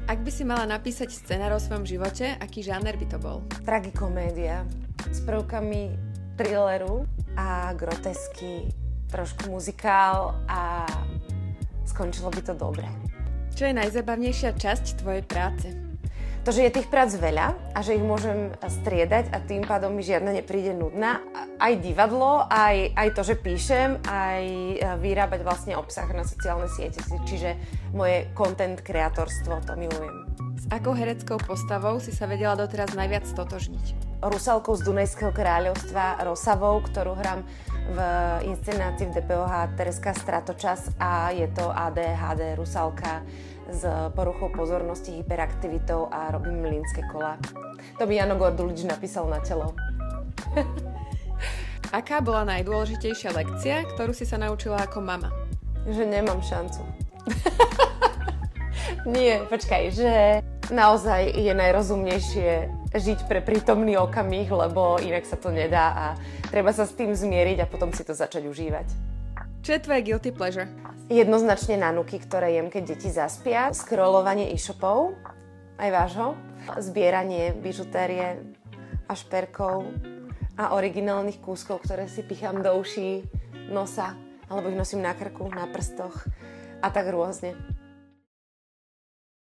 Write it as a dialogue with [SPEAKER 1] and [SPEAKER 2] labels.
[SPEAKER 1] Ak by si mala napísať scenár o svojom živote, aký žáner by to bol?
[SPEAKER 2] Tragikomédia s prvkami thrilleru a grotesky, trošku muzikál a skončilo by to dobre.
[SPEAKER 1] Čo je najzabavnejšia časť tvojej práce?
[SPEAKER 2] To, že je tých prác veľa a že ich môžem striedať a tým pádom mi žiadna nepríde nudná. Aj divadlo, aj to, že píšem, aj vyrábať vlastne obsah na sociálne siete. Čiže moje content kreatorstvo, to milujem.
[SPEAKER 1] S akou hereckou postavou si sa vedela doteraz najviac stotožniť?
[SPEAKER 2] Rusalkou z Dunajského kráľovstva Rosavou, ktorú hrám v inscenácii v DPOH Tereska Stratočas a je to ADHD Rusalka s poruchou pozornosti, hyperaktivitou a robím mlynské kola. To mi Jano Gordulič napísal na telo.
[SPEAKER 1] Aká bola najdôležitejšia lekcia, ktorú si sa naučila ako mama?
[SPEAKER 2] Že nemám šancu. Nie, počkaj, že naozaj je najrozumnejšie žiť pre prítomný okamih, lebo inak sa to nedá a treba sa s tým zmieriť a potom si to začať užívať.
[SPEAKER 1] Čo je tvoje guilty pleasure?
[SPEAKER 2] Jednoznačne nanuky, ktoré jem, keď deti zaspia, scrollovanie e-shopov, aj vášho, zbieranie bižutérie a šperkov a originálnych kúskov, ktoré si pichám do uší, nosa, alebo ich nosím na krku, na prstoch a tak rôzne.